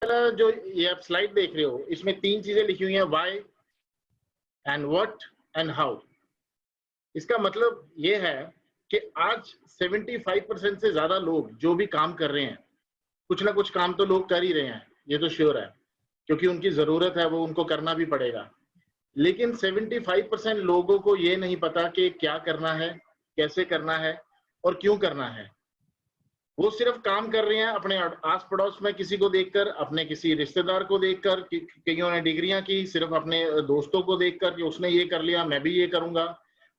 पहला जो ये आप स्लाइड देख रहे हो, इसमें 3 चीजें लिखी हुई हैं, why and what and how. इसका मतलब ये है कि आज 75% से ज्यादा लोग जो भी काम कर रहे हैं, कुछ ना कुछ काम तो लोग कर ही रहे हैं, ये तो श्योर है, क्योंकि उनकी जरूरत है, वो उनको करना भी पड़ेगा। लेकिन 75% लोगों को ये नहीं पता कि क्या करना है, कैसे करना है और क्यों करना है। वो सिर्फ काम कर रहे हैं अपने आस पड़ोस में किसी को देखकर, अपने किसी रिश्तेदार को देखकर, कईयों ने डिग्रियां की सिर्फ अपने दोस्तों को देखकर कि उसने ये कर लिया मैं भी ये करूंगा,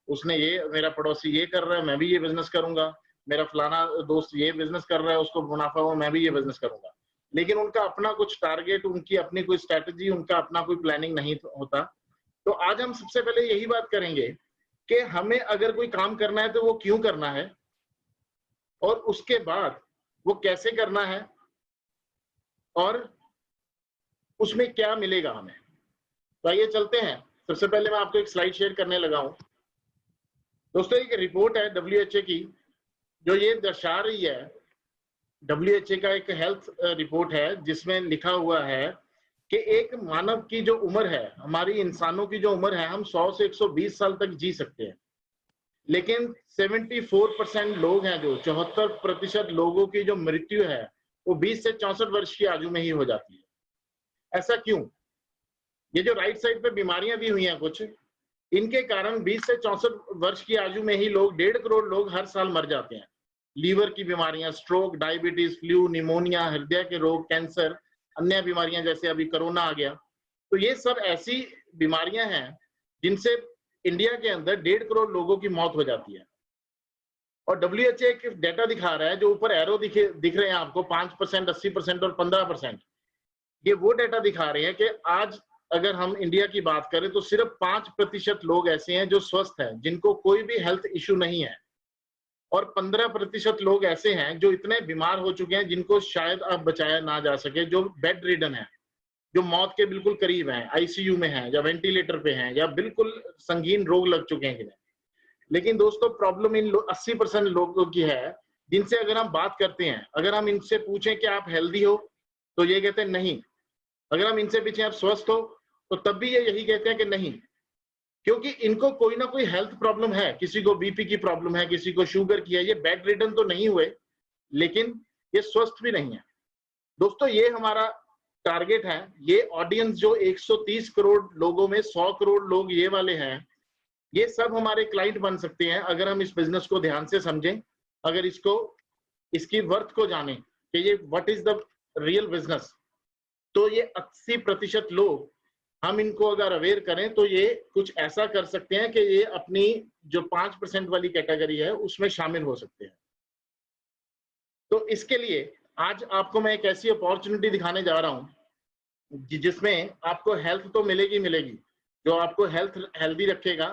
उसने ये, मेरा पड़ोसी ये कर रहा है मैं भी ये बिजनेस करूंगा, मेरा फलाना दोस्त ये बिजनेस कर रहा है उसको मुनाफा हो मैं भी ये बिजनेस करूंगा। लेकिन उनका अपना कुछ टारगेट, उनकी अपनी कोई स्ट्रैटेजी, उनका अपना कोई प्लानिंग नहीं होता। तो आज हम सबसे पहले यही बात करेंगे कि हमें अगर कोई काम करना है तो वो क्यों करना है, और उसके बाद वो कैसे करना है, और उसमें क्या मिलेगा हमें। तो आइए चलते हैं। सबसे पहले मैं आपको एक स्लाइड शेयर करने लगा हूं। दोस्तों, एक रिपोर्ट है WHO की जो ये दर्शा रही है, WHO का एक हेल्थ रिपोर्ट है जिसमें लिखा हुआ है कि एक मानव की जो उम्र है, हमारी इंसानों की जो उम्र है, हम 100 से 120 साल तक जी सकते हैं। लेकिन 74% लोग हैं, जो 74% लोगों की जो मृत्यु है वो 20 से 64 वर्ष की आयु में ही हो जाती है। ऐसा क्यों? ये जो राइट साइड पे बीमारियां दी हुई हैं कुछ, इनके कारण 20 से 64 वर्ष की आयु में ही लोग 1.5 करोड़ लोग हर साल मर जाते हैं। लीवर की बीमारियां, स्ट्रोक, डायबिटीज, फ्लू, निमोनिया, हृदय के रोग, कैंसर, अन्य बीमारियां जैसे अभी कोरोना आ गया। तो ये सब ऐसी बीमारियां हैं जिनसे इंडिया के अंदर 1.5 करोड़ लोगों की मौत हो जाती है। और WHO एक डेटा दिखा रहा है, जो ऊपर एरो दिख रहे हैं आपको, 5%, 80% और 15%। ये वो डेटा दिखा रहे हैं कि आज अगर हम इंडिया की बात करें तो सिर्फ 5% लोग ऐसे हैं जो स्वस्थ हैं, जिनको कोई भी हेल्थ इश्यू नहीं है, और 15% लोग ऐसे हैं जो इतने बीमार हो चुके हैं जिनको शायद अब बचाया ना जा सके, जो बेड रिडन है, जो मौत के बिल्कुल करीब हैं, ICU में हैं या वेंटिलेटर पे हैं या बिल्कुल संगीन रोग लग चुके हैं जिन्हें। लेकिन दोस्तों, प्रॉब्लम इन 80% लोगों की है जिनसे अगर हम बात करते हैं, अगर हम इनसे पूछें कि आप हेल्दी हो तो ये कहते हैं नहीं। अगर हम इनसे पूछें आप स्वस्थ हो तो तब भी ये यही कहते हैं कि नहीं, क्योंकि इनको कोई ना कोई हेल्थ प्रॉब्लम है। किसी को BP की प्रॉब्लम है, किसी को शुगर की है। ये बेड रिडन तो नहीं हुए, लेकिन ये स्वस्थ भी नहीं है। दोस्तों, ये हमारा टारगेट है। ये ऑडियंस जो 130 करोड़ लोगों में 100 करोड़ लोग ये वाले हैं, ये सब हमारे क्लाइंट बन सकते हैं अगर हम इस बिजनेस को ध्यान से समझें, अगर इसकी वर्थ को जानें कि ये what is the real business. तो ये 80% लोग, हम इनको अगर अवेयर करें तो ये कुछ ऐसा कर सकते हैं कि ये अपनी जो 5% वाली कैटेगरी है उसमें शामिल हो सकते हैं। तो इसके लिए आज आपको मैं एक ऐसी अपॉर्चुनिटी दिखाने जा रहा हूं जिसमें आपको हेल्थ तो मिलेगी, जो आपको हेल्दी रखेगा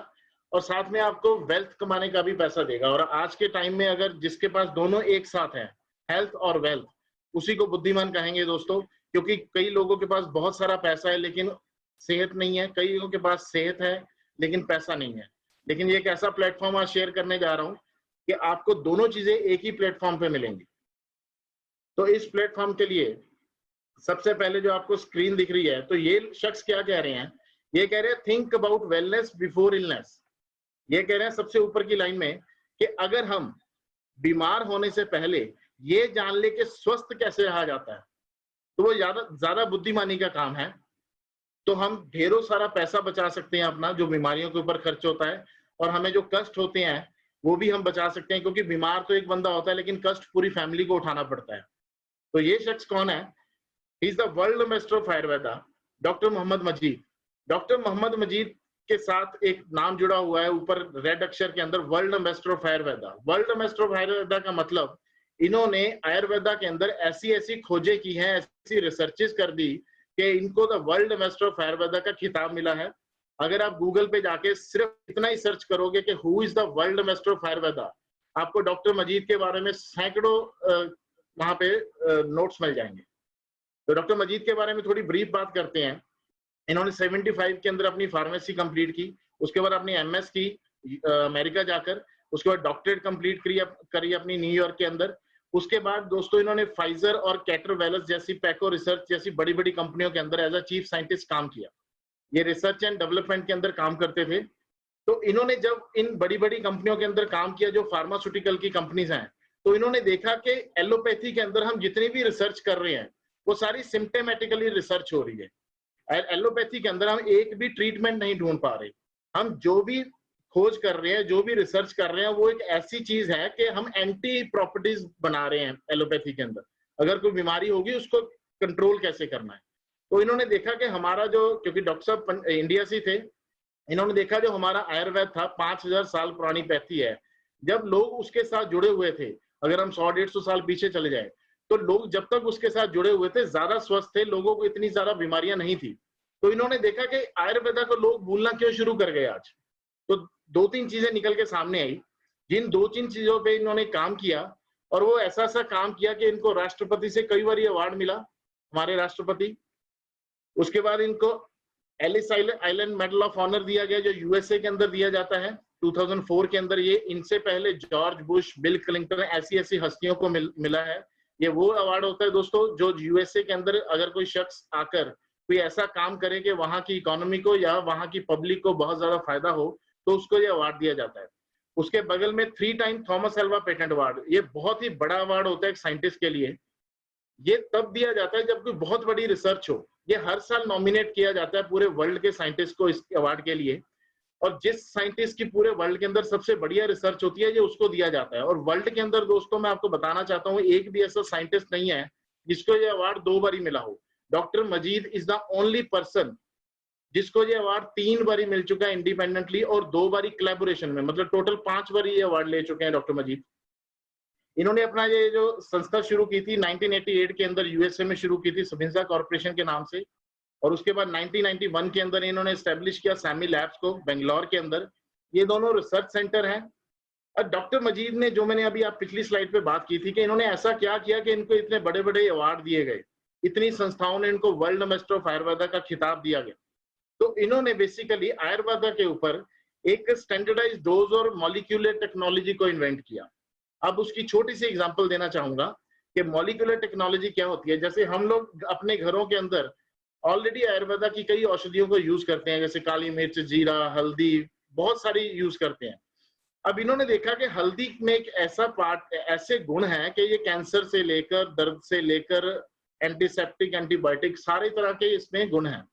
और साथ में आपको वेल्थ कमाने का भी पैसा देगा। और आज के टाइम में अगर जिसके पास दोनों एक साथ है, हेल्थ और वेल्थ, उसी को बुद्धिमान कहेंगे दोस्तों। क्योंकि कई लोगों के पास बहुत सारा पैसा है लेकिन सेहत नहीं है, कई लोगों के पास सेहत है लेकिन पैसा नहीं है। लेकिन ये एक ऐसा प्लेटफॉर्म आज शेयर करने जा रहा हूं कि आपको दोनों चीजें एक ही प्लेटफॉर्म पे मिलेंगी। तो इस प्लेटफॉर्म के लिए सबसे पहले जो आपको स्क्रीन दिख रही है, तो ये शख्स क्या कह रहे हैं? ये कह रहे हैं think about wellness before illness. ये कह रहे हैं सबसे ऊपर की लाइन में कि अगर हम बीमार होने से पहले ये जान ले कि स्वस्थ कैसे रहा जाता है, तो वो ज्यादा बुद्धिमानी का काम है। तो हम ढेरों सारा पैसा बचा सकते हैं अपना, जो बीमारियों के ऊपर खर्च होता है, और हमें जो कष्ट होते हैं वो भी हम बचा सकते हैं, क्योंकि बीमार तो एक बंदा होता है लेकिन कष्ट पूरी फैमिली को उठाना पड़ता है। तो ये शख्स कौन है? He is the world master of Ayurveda, doctor Mohammed Majeed. Doctor Mohammed Majeed के साथ एक नाम जुड़ा हुआ है ऊपर रेड अक्षर के अंदर, world master of Ayurveda. World master of Ayurveda का मतलब इन्होंने आयुर्वेदा के अंदर ऐसी ऐसी खोजें की हैं, ऐसी रिसर्चेस कर दी कि इनको the world master of Ayurveda का खिताब मिला है। अगर आप गूगल पे जाके सिर्फ इतना ही सर्च करोगे कि who is the world master of Ayurveda, आपको डॉक्टर मजीद के बारे में सैकड़ों वहां पे नोट्स मिल जाएंगे। तो डॉक्टर मजीद के बारे में थोड़ी ब्रीफ बात करते हैं। इन्होंने 75 के अंदर अपनी फार्मेसी कंप्लीट की, उसके बाद अपनी MS की अमेरिका जाकर, उसके बाद डॉक्टरेट कंप्लीट करी अपनी न्यूयॉर्क के अंदर, उसके बाद दोस्तों इन्होंने फाइजर और कैटरवेलस जैसी, पैको रिसर्च जैसी बड़ी बड़ी कंपनियों के अंदर एज अ चीफ साइंटिस्ट काम किया। ये रिसर्च एंड डेवलपमेंट के अंदर काम करते थे। तो इन्होंने जब इन बड़ी बड़ी कंपनियों के अंदर काम किया जो फार्मास्यूटिकल की कंपनीज हैं, तो इन्होंने देखा कि एलोपैथी के अंदर हम जितनी भी रिसर्च कर रहे हैं वो सारी सिम्टोमेटिकली रिसर्च हो रही है। एलोपैथी के अंदर हम एक भी ट्रीटमेंट नहीं ढूंढ पा रहे। हम जो भी खोज कर रहे हैं, जो भी रिसर्च कर रहे हैं, वो एक ऐसी चीज है कि हम एंटी प्रॉपर्टीज बना रहे हैं एलोपैथी के अंदर। अगर कोई बीमारी होगी उसको कंट्रोल कैसे करना है। तो इन्होंने देखा कि हमारा जो, क्योंकि डॉक्टर साहब इंडिया से थे, इन्होंने देखा जो हमारा आयुर्वेद था 5000 साल पुरानी पैथी है, जब लोग उसके साथ जुड़े हुए थे, अगर हम 100-150 साल पीछे चले जाए, तो लोग जब तक उसके साथ जुड़े हुए थे ज्यादा स्वस्थ थे, लोगों को इतनी ज्यादा बीमारियां नहीं थी। तो इन्होंने देखा कि आयुर्वेदा को लोग भूलना क्यों शुरू कर गए आज। तो 2-3 चीजें निकल के सामने आई, जिन 2-3 चीजों पे इन्होंने काम किया, और वो ऐसा सा काम किया कि इनको राष्ट्रपति से कई बार अवार्ड मिला, हमारे राष्ट्रपति। उसके बाद इनको Ellis Island medal of honour दिया गया, जो यूएसए के अंदर दिया जाता है 2004 के अंदर। ये इनसे पहले जॉर्ज बुश, बिल क्लिंटन, ऐसी ऐसी हस्तियों को मिला है। ये वो अवार्ड होता है दोस्तों जो यूएसए के अंदर अगर कोई शख्स आकर कोई ऐसा काम करे कि वहां की इकोनॉमी को या वहां की पब्लिक को बहुत ज्यादा फायदा हो, तो उसको ये अवार्ड दिया जाता है। उसके बगल में 3 time Thomas Alva patent award, ये बहुत ही बड़ा अवार्ड होता है एक साइंटिस्ट के लिए। ये तब दिया जाता है जब कोई बहुत बड़ी रिसर्च हो। ये हर साल नॉमिनेट किया जाता है पूरे वर्ल्ड के साइंटिस्ट को इस अवार्ड के लिए, और जिस साइंटिस्ट की पूरे वर्ल्ड के अंदर सबसे बढ़िया रिसर्च होती है ये उसको दिया जाता है। और वर्ल्ड के अंदर दोस्तों मैं आपको बताना चाहता हूँ, एक भी ऐसा साइंटिस्ट नहीं है जिसको ये अवार्ड 2 बार मिला हो। Doctor Majeed is the only person जिसको ये अवार्ड 3 बार मिल चुका है इंडिपेंडेंटली, और 2 बार कोलैबोरेशन में, मतलब टोटल 5 बार ये अवार्ड ले चुके हैं डॉक्टर मजीद। इन्होंने अपना ये जो संस्था शुरू की थी 1988 के अंदर यूएसए में शुरू की थी, सबिंजा कॉर्पोरेशन के नाम से। और उसके बाद 1991 के अंदर इन्होंने एस्टेब्लिश किया सैमी लैब्स को बेंगलोर के अंदर। ये दोनों रिसर्च सेंटर हैं। और डॉक्टर मजीद ने, जो मैंने अभी आप पिछली स्लाइड पे बात की थी, कि इन्होंने ऐसा क्या किया कि इनको इतने बड़े बड़े अवार्ड दिए गए, इतनी संस्थाओं ने इनको वर्ल्ड मास्टर ऑफ आयुर्वेदा का खिताब दिया गया। तो इन्होंने बेसिकली आयुर्वेदा के ऊपर एक स्टैंडर्डाइज डोज और मॉलिक्यूलर टेक्नोलॉजी को इन्वेंट किया। अब उसकी छोटी सी एग्जांपल देना चाहूंगा कि मॉलिक्यूलर टेक्नोलॉजी क्या होती है। जैसे हम लोग अपने घरों के अंदर ऑलरेडी आयुर्वेदा की कई औषधियों को यूज करते हैं, जैसे काली मिर्च, जीरा, हल्दी, बहुत सारी यूज करते हैं। अब इन्होंने देखा कि हल्दी में एक ऐसा पार्ट, ऐसे गुण हैं कि ये कैंसर से लेकर, दर्द से लेकर, एंटीसेप्टिक, एंटीबायोटिक, सारे तरह के इसमें गुण हैं।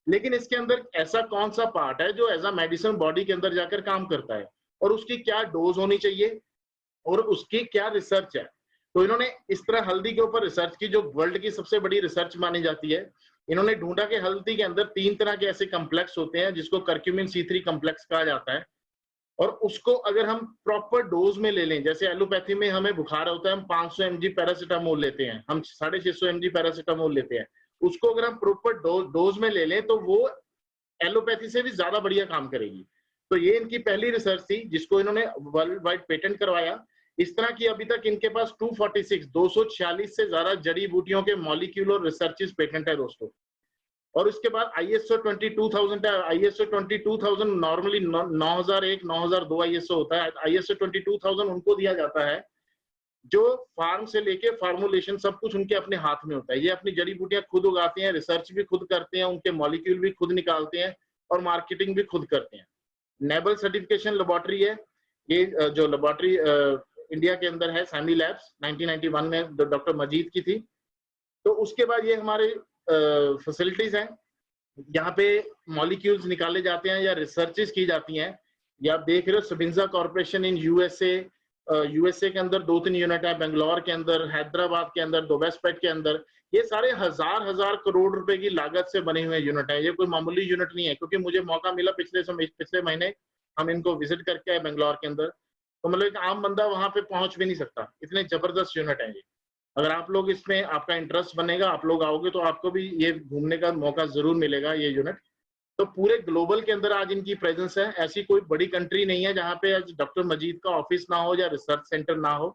लेकिन इसके अंदर ऐसा कौन सा पार्ट है जो एज अ मेडिसिन बॉडी के अंदर जाकर काम करता है, और उसकी क्या डोज होनी चाहिए, और उसकी क्या रिसर्च है। तो इन्होंने इस तरह हल्दी के ऊपर रिसर्च की, जो वर्ल्ड की सबसे बड़ी रिसर्च मानी जाती है। इन्होंने ढूंढा कि हल्दी के अंदर 3 तरह के ऐसे कम्प्लेक्स होते हैं जिसको करक्यूमिन C3 कम्प्लेक्स कहा जाता है, और उसको अगर हम प्रॉपर डोज में ले लें, जैसे एलोपैथी में हमें बुखार होता है, हम 500 mg पैरासीटामोल लेते हैं, हम 650 mg पैरासीटामोल लेते हैं, उसको अगर हम प्रॉपर डोज में ले लें तो वो एलोपैथी से भी ज्यादा बढ़िया काम करेगी। तो ये इनकी पहली रिसर्च थी जिसको इन्होंने वर्ल्ड वाइड पेटेंट करवाया। इस तरह की अभी तक इनके पास 246 से ज्यादा जड़ी बूटियों के मॉलिक्यूलर रिसर्चेस पेटेंट है दोस्तों। और उसके बाद ISO 22000 है। ISO 22000 नॉर्मली 9001 9002 ISO होता है। ISO 22000 उनको दिया जाता है जो फार्म से लेके फार्मुलेशन सब कुछ उनके अपने हाथ में होता है। ये अपनी जड़ी बूटियां खुद उगाते हैं, रिसर्च भी खुद करते हैं, उनके मॉलिक्यूल भी खुद निकालते हैं, और मार्केटिंग भी खुद करते हैं। नेबल सर्टिफिकेशन लेबोरेटरी है ये, जो लेबोरेटरी इंडिया के अंदर है, सैमी लैब्स, 1991 में डॉक्टर मजीद की थी। तो उसके बाद ये हमारे फैसिलिटीज हैं, यहाँ पे मॉलिक्यूल्स निकाले जाते हैं या रिसर्चेस की जाती हैं। ये आप देख रहे हो सबिंजा कॉर्पोरेशन इन यूएसए के अंदर 2-3 यूनिट है, बेंगलोर के अंदर, हैदराबाद के अंदर, दोबेस्पेट के अंदर। ये सारे हजार करोड़ रुपए की लागत से बने हुए यूनिट है। ये कोई मामूली यूनिट नहीं है, क्योंकि मुझे मौका मिला पिछले महीने हम इनको विजिट करके आए बेंगलोर के अंदर। तो मतलब एक आम बंदा वहां पे पहुंच भी नहीं सकता, इतने जबरदस्त यूनिट है ये। अगर आप लोग इसमें, आपका इंटरेस्ट बनेगा, आप लोग आओगे तो आपको भी ये घूमने का मौका जरूर मिलेगा ये यूनिट। तो पूरे ग्लोबल के अंदर आज इनकी प्रेजेंस है। ऐसी कोई बड़ी कंट्री नहीं है जहां पे आज डॉक्टर मजीद का ऑफिस ना हो या रिसर्च सेंटर ना हो।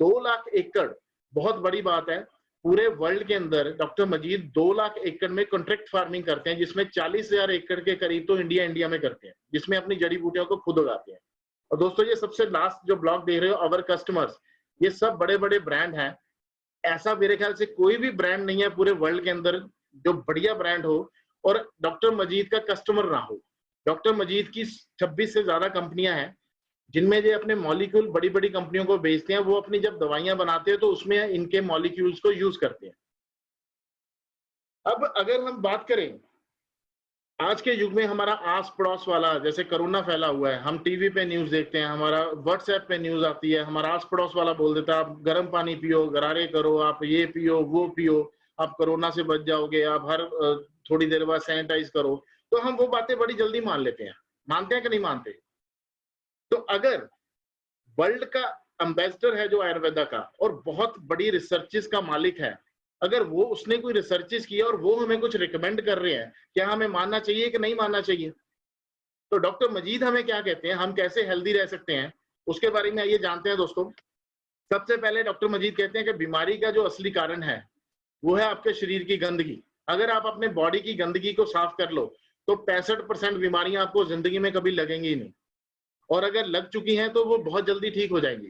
2 लाख एकड़ बहुत बड़ी बात है। पूरे वर्ल्ड के अंदर डॉक्टर मजीद 2 लाख एकड़ में कॉन्ट्रैक्ट फार्मिंग करते हैं, जिसमें 40,000 एकड़ के करीब तो इंडिया में करते हैं, जिसमें अपनी जड़ी बूटियों को खुद उगाते हैं। और दोस्तों ये सबसे लास्ट जो ब्लॉग देख रहे हो, अवर कस्टमर्स, ये सब बड़े बड़े ब्रांड हैं। ऐसा मेरे ख्याल से कोई भी ब्रांड नहीं है पूरे वर्ल्ड के अंदर जो बढ़िया ब्रांड हो और डॉक्टर मजीद का कस्टमर ना हो। डॉक्टर मजीद की 26 से ज्यादा कंपनियां हैं जिनमें ये अपने मॉलिक्यूल बड़ी बड़ी कंपनियों को बेचते हैं। वो अपनी जब दवाइयां बनाते हैं तो उसमें इनके मॉलिक्यूल्स को यूज करते हैं। अब अगर हम बात करें आज के युग में, हमारा आस पड़ोस वाला, जैसे कोरोना फैला हुआ है, हम टीवी पे न्यूज देखते हैं, हमारा व्हाट्सएप पे न्यूज आती है, हमारा आस पड़ोस वाला बोल देता है आप गर्म पानी पियो, गरारे करो, आप ये पियो वो पियो, आप कोरोना से बच जाओगे, आप हर थोड़ी देर बाद सैनिटाइज करो। तो हम वो बातें बड़ी जल्दी मान लेते हैं। मानते हैं कि नहीं मानते? तो अगर वर्ल्ड का एम्बेसडर है जो आयुर्वेदा का और बहुत बड़ी रिसर्चेस का मालिक है, अगर वो उसने कोई रिसर्चेस किया और वो हमें कुछ रिकमेंड कर रहे हैं, क्या हमें मानना चाहिए कि नहीं मानना चाहिए? तो डॉक्टर मजीद हमें क्या कहते हैं, हम कैसे हेल्दी रह सकते हैं, उसके बारे में आइए जानते हैं दोस्तों। सबसे पहले डॉक्टर मजीद कहते हैं कि बीमारी का जो असली कारण है वो है आपके शरीर की गंदगी। अगर आप अपने बॉडी की गंदगी को साफ कर लो तो 65% बीमारियां आपको जिंदगी में कभी लगेंगी ही नहीं, और अगर लग चुकी हैं तो वो बहुत जल्दी ठीक हो जाएंगी।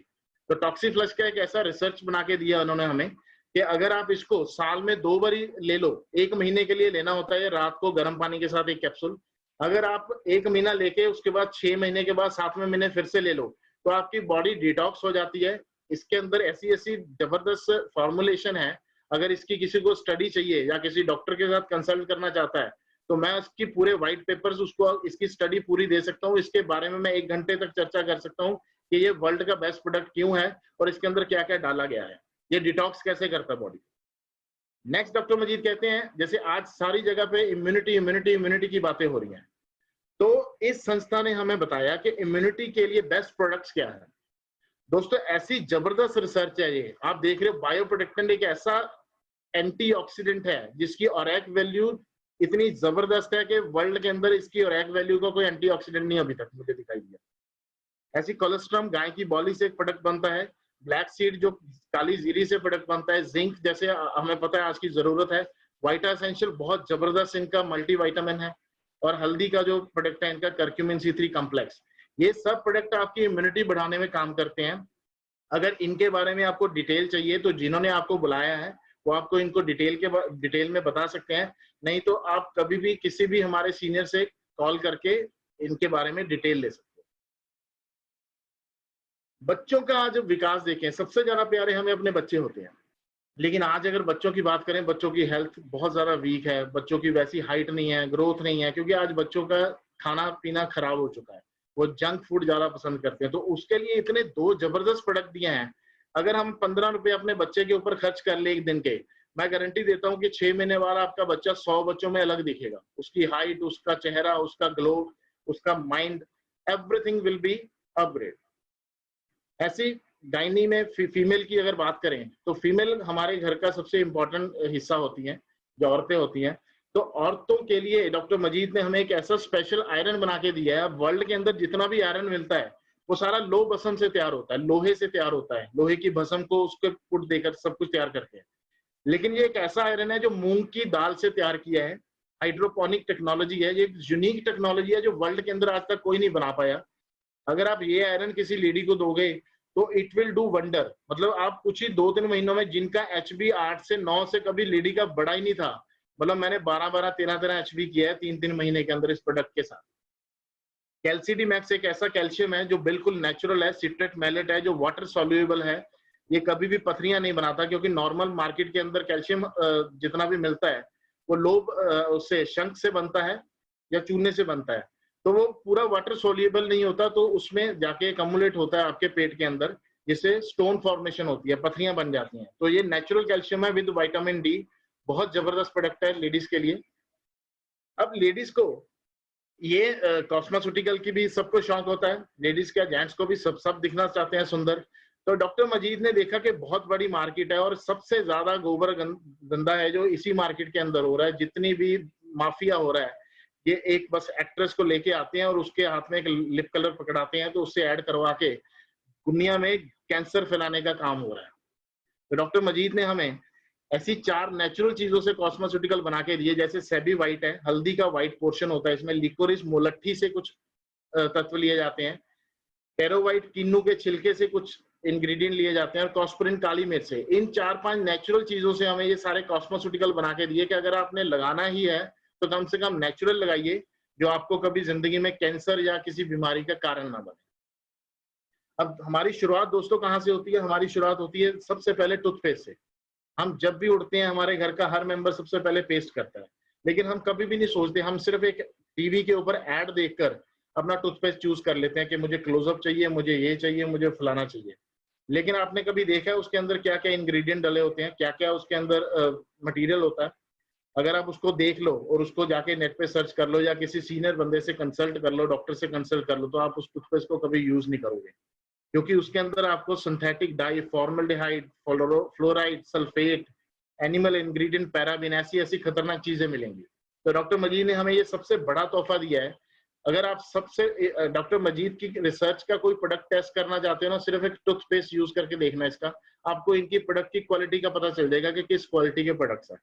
तो टॉक्सीफ्लश का एक ऐसा रिसर्च बना के दिया उन्होंने हमें कि अगर आप इसको साल में 2 बार ही ले लो, 1 महीने के लिए लेना होता है रात को गर्म पानी के साथ 1 कैप्सूल। अगर आप 1 महीना लेके उसके बाद 6 महीने के बाद 7वें महीने फिर से ले लो तो आपकी बॉडी डिटॉक्स हो जाती है। इसके अंदर ऐसी ऐसी जबरदस्त फॉर्मुलेशन है, अगर इसकी किसी को स्टडी चाहिए या किसी डॉक्टर के साथ कंसल्ट करना चाहता है तो मैं उसकी पूरे व्हाइट पेपर्स उसको इसकी स्टडी पूरी दे सकता हूँ। इसके बारे में मैं 1 घंटे तक चर्चा कर सकता हूँ कि ये वर्ल्ड का बेस्ट प्रोडक्ट क्यों है और इसके अंदर क्या क्या डाला गया है, ये डिटॉक्स कैसे करता है बॉडी। नेक्स्ट डॉक्टर मजीद कहते हैं, जैसे आज सारी जगह पे इम्यूनिटी इम्यूनिटी इम्यूनिटी की बातें हो रही हैं, तो इस संस्था ने हमें बताया कि इम्यूनिटी के लिए बेस्ट प्रोडक्ट्स क्या है। दोस्तों ऐसी जबरदस्त रिसर्च है ये, आप देख रहे हो बायोप्रोटेक्टेंट एक ऐसा एंटीऑक्सीडेंट है जिसकी ऑरैक वैल्यू इतनी जबरदस्त है कि वर्ल्ड के अंदर इसकी ऑरैक वैल्यू का कोई एंटीऑक्सीडेंट नहीं अभी तक मुझे दिखाई दिया। ऐसी कोलेस्ट्रॉम गाय की बॉली से एक प्रोडक्ट बनता है, ब्लैक सीड जो काली जीरी से प्रोडक्ट बनता है, जिंक जैसे हमें पता है आज की जरूरत है, वाइटा एसेंशियल बहुत जबरदस्त इनका मल्टीविटामिन है, और हल्दी का जो प्रोडक्ट है इनका करक्यूमिन C3 कॉम्प्लेक्स। ये सब प्रोडक्ट आपकी इम्यूनिटी बढ़ाने में काम करते हैं। अगर इनके बारे में आपको डिटेल चाहिए तो जिन्होंने आपको बुलाया है वो आपको इनको डिटेल में बता सकते हैं, नहीं तो आप कभी भी किसी भी हमारे सीनियर से कॉल करके इनके बारे में डिटेल ले सकते हैं। बच्चों का आज विकास देखें, सबसे ज्यादा प्यारे हमें अपने बच्चे होते हैं, लेकिन आज अगर बच्चों की बात करें, बच्चों की हेल्थ बहुत ज्यादा वीक है, बच्चों की वैसी हाइट नहीं है, ग्रोथ नहीं है, क्योंकि आज बच्चों का खाना पीना खराब हो चुका है, वो जंक फूड ज्यादा पसंद करते हैं। तो उसके लिए इतने 2 जबरदस्त प्रोडक्ट दिए हैं। अगर हम 15 रुपए अपने बच्चे के ऊपर खर्च कर ले 1 दिन के, मैं गारंटी देता हूँ कि 6 महीने बाद आपका बच्चा 100 बच्चों में अलग दिखेगा। उसकी हाइट, उसका चेहरा, उसका ग्लो, उसका mind, everything will be upgrade. ऐसी गायनी में फीमेल की अगर बात करें तो फीमेल हमारे घर का सबसे इंपॉर्टेंट हिस्सा होती हैं, जो औरतें होती हैं। तो औरतों के लिए डॉक्टर मजीद ने हमें एक ऐसा स्पेशल आयरन बना के दिया है। वर्ल्ड के अंदर जितना भी आयरन मिलता है वो सारा लो भस्म से तैयार होता है, लोहे से तैयार होता है, लोहे की भस्म को उसके पुट देकर सब कुछ तैयार करके। लेकिन ये एक ऐसा आयरन है जो मूंग की दाल से तैयार किया है, हाइड्रोपोनिक टेक्नोलॉजी है, ये एक यूनिक टेक्नोलॉजी है जो वर्ल्ड के अंदर आज तक कोई नहीं बना पाया। अगर आप ये आयरन किसी लेडी को दोगे तो इट विल डू वंडर। मतलब आप कुछ ही 2-3 महीनों में, जिनका HB 8 से 9 से कभी लेडी का बड़ा ही नहीं था, मतलब मैंने 12-12, 13-13 HB किया है 3-3 महीने के अंदर इस प्रोडक्ट के साथ। कैल्सिडी मैक्स एक ऐसा कैल्शियम है जो बिल्कुल नेचुरल है, सिट्रेट मैलेट है जो वाटर सॉल्युबल है, ये कभी भी पथरियां नहीं बनाता, क्योंकि नॉर्मल मार्केट के अंदर कैल्शियम जितना भी मिलता है वो लोब उससे शंख से बनता है या चूने से बनता है, तो वो पूरा वाटर सोल्यूबल नहीं होता, तो उसमें जाके कम्युलेट होता है आपके पेट के अंदर, जिससे स्टोन फॉर्मेशन होती है, पथरियां बन जाती हैं। तो ये नेचुरल कैल्शियम है विद विटामिन D, बहुत जबरदस्त प्रोडक्ट है लेडीज के लिए। अब लेडीज को ये कॉस्मेटिकल की भी सबको शौक होता है, लेडीज क्या जेंट्स को भी सब दिखना चाहते हैं सुंदर। तो डॉक्टर मजीद ने देखा कि बहुत बड़ी मार्केट है और सबसे ज्यादा गोबर गंदा है जो इसी मार्केट के अंदर हो रहा है। जितनी भी माफिया हो रहा है, ये एक बस एक्ट्रेस को लेके आते हैं और उसके हाथ में एक लिप कलर पकड़ाते हैं, तो उससे ऐड करवा के दुनिया में कैंसर फैलाने का काम हो रहा है। तो डॉक्टर मजीद ने हमें ऐसी 4 नेचुरल चीजों से कॉस्मेटिकल बना के दिए, जैसे सेबी व्हाइट है, हल्दी का व्हाइट पोर्शन होता है इसमें, लिकोरिस मोलट्ठी से कुछ तत्व लिए जाते हैं, टेरोवाइट किन्नू के छिलके से कुछ इंग्रेडिएंट लिए जाते हैं और कॉस्परिन काली मिर्च से। इन 4-5 नेचुरल चीजों से हमें ये सारे कॉस्मोस्यूटिकल बना के दिए कि अगर आपने लगाना ही है तो कम से कम नेचुरल लगाइए, जो आपको कभी जिंदगी में कैंसर या किसी बीमारी का कारण ना बने। अब हमारी शुरुआत दोस्तों कहाँ से होती है? हमारी शुरुआत होती है सबसे पहले टूथपेस्ट से। हम जब भी उठते हैं हमारे घर का हर मेंबर सबसे पहले पेस्ट करता है, लेकिन हम कभी भी नहीं सोचते, हम सिर्फ एक टीवी के ऊपर एड देखकर अपना टूथपेस्ट चूज कर लेते हैं कि मुझे क्लोजअप चाहिए, मुझे ये चाहिए, मुझे फलाना चाहिए। लेकिन आपने कभी देखा है उसके अंदर क्या क्या इंग्रेडिएंट डले होते हैं, क्या क्या उसके अंदर मटेरियल होता है? अगर आप उसको देख लो और उसको जाके नेट पे सर्च कर लो या किसी सीनियर बंदे से कंसल्ट कर लो, डॉक्टर से कंसल्ट कर लो, तो आप उस टूथपेस्ट को कभी यूज नहीं करोगे, क्योंकि उसके अंदर आपको synthetic die, formaldehyde, fluoride, sulphate, animal ingredient, paraben, ऐसी ऐसी खतरनाक चीजें मिलेंगी। तो डॉक्टर मजीद ने हमें ये सबसे बड़ा तोहफा दिया है। अगर आप सबसे डॉक्टर मजीद की रिसर्च का कोई प्रोडक्ट टेस्ट करना चाहते हो ना, सिर्फ एक टूथपेस्ट यूज करके देखना इसका, आपको इनकी प्रोडक्ट की क्वालिटी का पता चल जाएगा कि किस क्वालिटी के प्रोडक्ट्स हैं।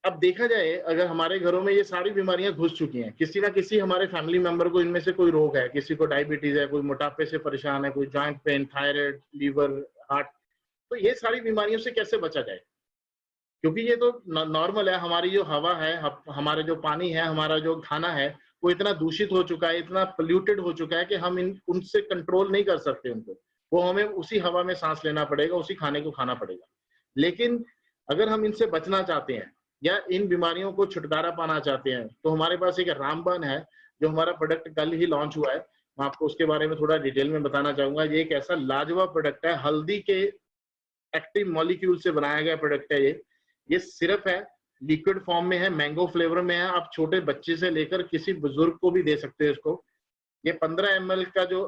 अब देखा जाए, अगर हमारे घरों में ये सारी बीमारियां घुस चुकी हैं, किसी ना किसी हमारे फैमिली मेंबर को इनमें से कोई रोग है, किसी को डायबिटीज है, कोई मोटापे से परेशान है, कोई joint pain, thyroid, liver, heart, तो ये सारी बीमारियों से कैसे बचा जाए? क्योंकि ये तो नॉर्मल है, हमारी जो हवा है, हमारा जो पानी है, हमारा जो खाना है, वो इतना दूषित हो चुका है, इतना पोल्यूटेड हो चुका है कि हम उनसे कंट्रोल नहीं कर सकते उनको। वो हमें उसी हवा में सांस लेना पड़ेगा, उसी खाने को खाना पड़ेगा। लेकिन अगर हम इनसे बचना चाहते हैं या इन बीमारियों को छुटकारा पाना चाहते हैं, तो हमारे पास एक रामबाण है, जो हमारा प्रोडक्ट कल ही लॉन्च हुआ है। मैं आपको उसके बारे में थोड़ा डिटेल में बताना चाहूंगा। ये एक ऐसा लाजवाब प्रोडक्ट है, हल्दी के एक्टिव मॉलिक्यूल से बनाया गया प्रोडक्ट है। ये सिर्फ है, लिक्विड फॉर्म में है, मैंगो फ्लेवर में है। आप छोटे बच्चे से लेकर किसी बुजुर्ग को भी दे सकते हो इसको। ये 15 ml का जो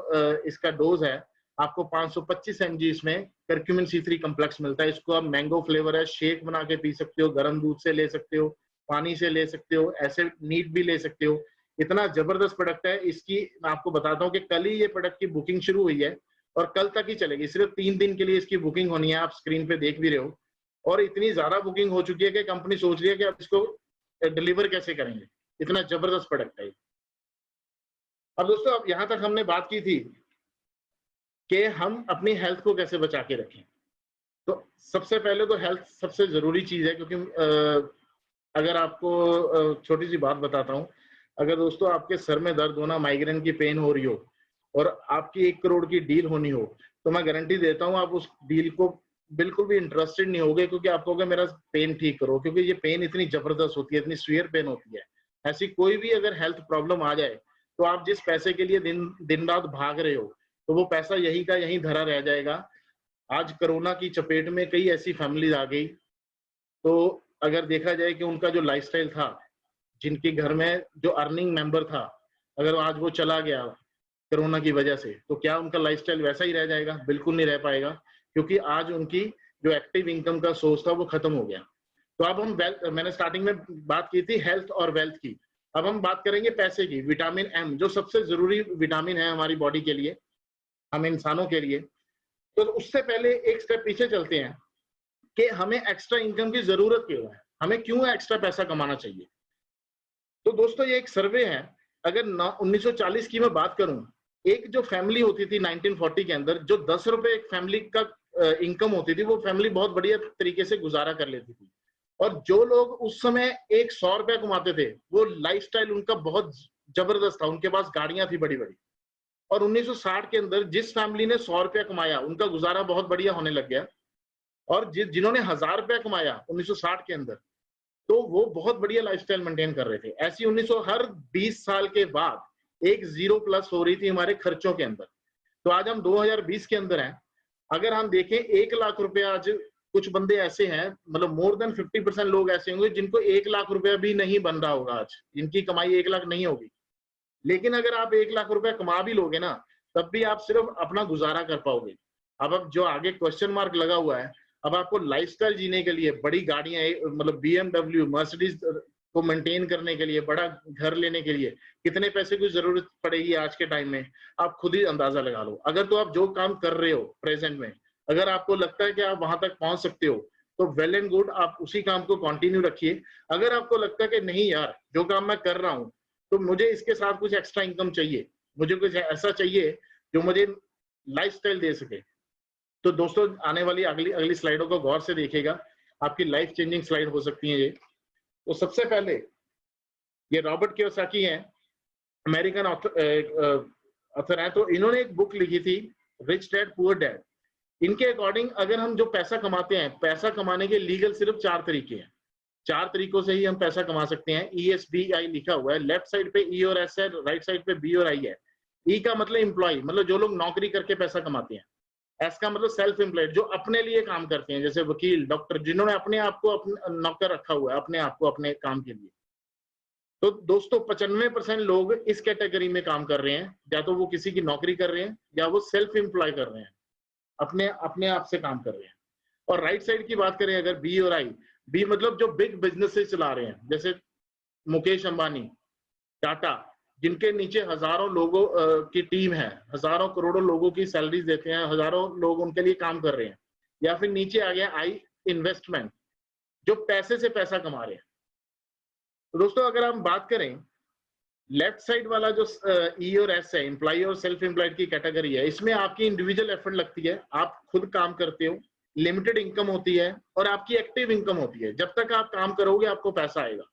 इसका डोज है, आपको 525 mg इसमें करक्यूमिन C3 कम्प्लेक्स मिलता है। इसको आप मैंगो फ्लेवर है, शेक बना के पी सकते हो, गर्म दूध से ले सकते हो, पानी से ले सकते हो, ऐसे नीट भी ले सकते हो। इतना जबरदस्त प्रोडक्ट है। इसकी मैं आपको बताता हूँ कि कल ही ये प्रोडक्ट की बुकिंग शुरू हुई है और कल तक ही चलेगी। सिर्फ 3 दिन के लिए इसकी बुकिंग होनी है, आप स्क्रीन पे देख भी रहे हो। और इतनी ज्यादा बुकिंग हो चुकी है कि कंपनी सोच रही है कि अब इसको डिलीवर कैसे करेंगे। इतना जबरदस्त प्रोडक्ट है। अब दोस्तों, अब यहां तक हमने बात की थी कि हम अपनी हेल्थ को कैसे बचा के रखें। तो सबसे पहले तो हेल्थ सबसे जरूरी चीज है, क्योंकि अगर आपको छोटी सी बात बताता हूँ, अगर दोस्तों आपके सर में दर्द होना, माइग्रेन की पेन हो रही हो और आपकी 1 करोड़ की डील होनी हो, तो मैं गारंटी देता हूँ आप उस डील को बिल्कुल भी इंटरेस्टेड नहीं होगे, क्योंकि आप कहोगे मेरा पेन ठीक करो, क्योंकि ये पेन इतनी जबरदस्त होती है, इतनी सीवियर पेन होती है। ऐसी कोई भी अगर हेल्थ प्रॉब्लम आ जाए, तो आप जिस पैसे के लिए दिन रात भाग रहे हो, तो वो पैसा यहीं का यहीं धरा रह जाएगा। आज कोरोना की चपेट में कई ऐसी फैमिलीज आ गई, तो अगर देखा जाए कि उनका जो लाइफस्टाइल था, जिनके घर में जो अर्निंग मेंबर था, अगर आज वो चला गया कोरोना की वजह से, तो क्या उनका लाइफस्टाइल वैसा ही रह जाएगा? बिल्कुल नहीं रह पाएगा, क्योंकि आज उनकी जो एक्टिव इनकम का सोर्स था वो खत्म हो गया। तो अब हम मैंने स्टार्टिंग में बात की थी हेल्थ और वेल्थ की। अब हम बात करेंगे पैसे की। विटामिन एम, जो सबसे जरूरी विटामिन है हमारी बॉडी के लिए, हम इंसानों के लिए। तो उससे पहले एक स्टेप पीछे चलते हैं कि हमें एक्स्ट्रा इनकम की जरूरत क्यों है, हमें क्यों एक्स्ट्रा पैसा कमाना चाहिए। तो दोस्तों, ये एक सर्वे है। अगर 1940 की मैं बात करूं, एक जो फैमिली होती थी 1940 के अंदर, जो 10 रुपए एक फैमिली का इनकम होती थी, वो फैमिली बहुत बढ़िया तरीके से गुजारा कर लेती थी। और जो लोग उस समय एक 100 रुपया कमाते थे, वो लाइफस्टाइल उनका बहुत जबरदस्त था, उनके पास गाड़ियां थी बड़ी बड़ी। और 1960 के अंदर जिस फैमिली ने 100 रुपया कमाया, उनका गुजारा बहुत बढ़िया होने लग गया। और जिन्होंने 1000 रुपया कमाया 1960 के अंदर, तो वो बहुत बढ़िया लाइफस्टाइल मेंटेन कर रहे थे। ऐसी 1900 हर 20 साल के बाद एक 0+ हो रही थी हमारे खर्चों के अंदर। तो आज हम 2020 के अंदर हैं। अगर हम देखें 1 लाख रुपया, आज कुछ बंदे ऐसे हैं, मतलब मोर देन 50% लोग ऐसे होंगे जिनको 1 लाख रुपया भी नहीं बन रहा होगा आज, जिनकी कमाई 1 लाख नहीं होगी। लेकिन अगर आप 1 लाख रुपया कमा भी लोगे ना, तब भी आप सिर्फ अपना गुजारा कर पाओगे। अब जो आगे क्वेश्चन मार्क लगा हुआ है, अब आपको लाइफस्टाइल जीने के लिए बड़ी गाड़ियां, मतलब BMW, मर्सिडीज को मेंटेन करने के लिए, बड़ा घर लेने के लिए कितने पैसे की जरूरत पड़ेगी आज के टाइम में, आप खुद ही अंदाजा लगा लो। अगर तो आप जो काम कर रहे हो प्रेजेंट में, अगर आपको लगता है कि आप वहां तक पहुंच सकते हो, तो वेल एंड गुड, आप उसी काम को कंटिन्यू रखिए। अगर आपको लगता है कि नहीं यार, जो काम मैं कर रहा हूँ, तो मुझे इसके साथ कुछ एक्स्ट्रा इनकम चाहिए, मुझे कुछ ऐसा चाहिए जो मुझे लाइफस्टाइल दे सके। तो दोस्तों आने वाली अगली स्लाइडों को गौर से देखिएगा, आपकी लाइफ चेंजिंग स्लाइड हो सकती है ये। तो सबसे पहले ये रॉबर्ट कियोसाकी हैं, अमेरिकन ऑथर है। तो इन्होंने एक बुक लिखी थी रिच डैड पुअर डैड। इनके अकॉर्डिंग अगर हम जो पैसा कमाते हैं, पैसा कमाने के लीगल सिर्फ 4 तरीके हैं। 4 तरीकों से ही हम पैसा कमा सकते हैं। ESBI लिखा हुआ है, लेफ्ट साइड पे E और S है, राइट साइड पे B और I है। E का मतलब एम्प्लॉय, मतलब जो लोग नौकरी करके पैसा कमाते हैं। S का मतलब सेल्फ एम्प्लॉयड, जो अपने लिए काम करते हैं, जैसे वकील, डॉक्टर, जिन्होंने अपने आप को नौकर रखा हुआ है, अपने आप को अपने काम के लिए। तो दोस्तों 95% लोग इस कैटेगरी में काम कर रहे हैं, या तो वो किसी की नौकरी कर रहे हैं या वो सेल्फ एम्प्लॉय कर रहे हैं, अपने आप से काम कर रहे हैं। और राइट साइड की बात करें अगर B और I, B मतलब जो बिग बिजनेसेस चला रहे हैं, जैसे मुकेश अंबानी, टाटा, जिनके नीचे हजारों लोगों की टीम है, हजारों करोड़ों लोगों की सैलरीज देते हैं, हजारों लोग उनके लिए काम कर रहे हैं। या फिर नीचे आ गया I इन्वेस्टमेंट, जो पैसे से पैसा कमा रहे हैं। तो दोस्तों अगर हम बात करें लेफ्ट साइड वाला जो E और S है, एम्प्लॉय और सेल्फ एम्प्लॉयड की कैटेगरी है, इसमें आपकी इंडिविजुअल एफर्ट लगती है, आप खुद काम करते हो, लिमिटेड इनकम होती है और आपकी एक्टिव इनकम होती है। जब तक आप काम करोगे आपको पैसा आएगा।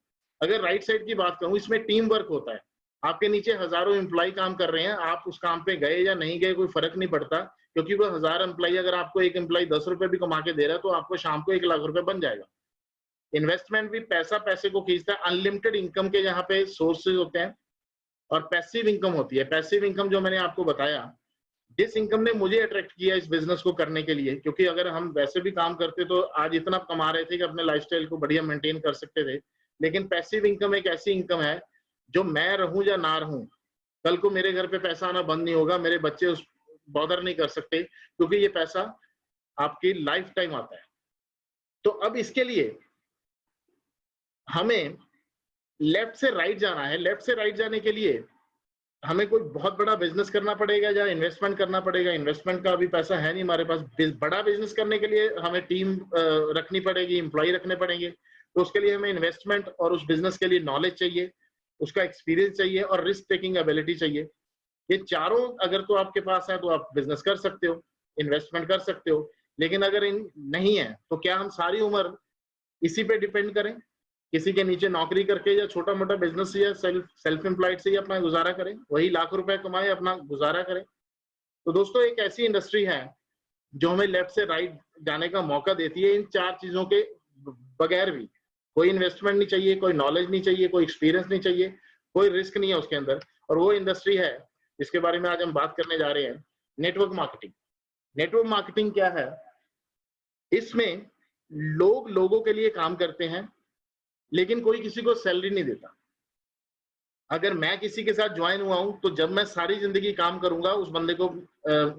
अगर राइट साइड की बात करूं, इसमें टीम वर्क होता है। आपके नीचे हजारों एम्प्लॉय काम कर रहे हैं, आप उस काम पे गए या नहीं गए कोई फर्क नहीं पड़ता, क्योंकि वो 1000 एम्प्लॉय, अगर आपको एक एम्प्लॉय 10 रुपए भी कमा के दे रहा है तो आपको शाम को 1 लाख रुपए बन जाएगा। इन्वेस्टमेंट भी पैसा पैसे को खींचता है। अनलिमिटेड इनकम के यहाँ पे सोर्सेज होते हैं और पैसिव इनकम होती है। पैसिव इनकम जो मैंने आपको बताया, जिस इनकम ने मुझे अट्रैक्ट किया इस बिजनेस को करने के लिए, क्योंकि अगर हम वैसे भी काम करते तो आज इतना कमा रहे थे कि अपने लाइफस्टाइल को बढ़िया मेंटेन कर सकते थे। लेकिन पैसिव इनकम एक ऐसी इनकम है जो मैं रहूं या ना रहूं, कल को मेरे घर पे पैसा आना बंद नहीं होगा, मेरे बच्चे उस बॉदर नहीं कर सकते, क्योंकि ये पैसा आपकी लाइफ टाइम आता है। तो अब इसके लिए हमें लेफ्ट से राइट जाना है। लेफ्ट से राइट जाने के लिए हमें कोई बहुत बड़ा बिजनेस करना पड़ेगा या इन्वेस्टमेंट करना पड़ेगा। इन्वेस्टमेंट का अभी पैसा है नहीं हमारे पास। बड़ा बिजनेस करने के लिए हमें टीम रखनी पड़ेगी, एम्प्लॉय रखने पड़ेंगे। तो उसके लिए हमें इन्वेस्टमेंट और उस बिजनेस के लिए नॉलेज चाहिए, उसका एक्सपीरियंस चाहिए और रिस्क टेकिंग एबिलिटी चाहिए। ये चारों अगर तो आपके पास है तो आप बिजनेस कर सकते हो, इन्वेस्टमेंट कर सकते हो। लेकिन अगर इन नहीं है तो क्या हम सारी उम्र इसी पे डिपेंड करें, किसी के नीचे नौकरी करके या छोटा मोटा बिजनेस या सेल्फ एम्प्लॉयड से ही अपना गुजारा करें, वही लाख रुपए कमाए अपना गुजारा करें। तो दोस्तों एक ऐसी इंडस्ट्री है जो हमें लेफ्ट से राइट जाने का मौका देती है। इन 4 चीजों के बगैर भी कोई इन्वेस्टमेंट नहीं चाहिए, कोई नॉलेज नहीं चाहिए, कोई एक्सपीरियंस नहीं चाहिए, कोई रिस्क नहीं है उसके अंदर। और वो इंडस्ट्री है जिसके बारे में आज हम बात करने जा रहे हैं, नेटवर्क मार्केटिंग। नेटवर्क मार्केटिंग क्या है? इसमें लोग लोगों के लिए काम करते हैं लेकिन कोई किसी को सैलरी नहीं देता। अगर मैं किसी के साथ ज्वाइन हुआ हूं तो जब मैं सारी जिंदगी काम करूंगा उस बंदे को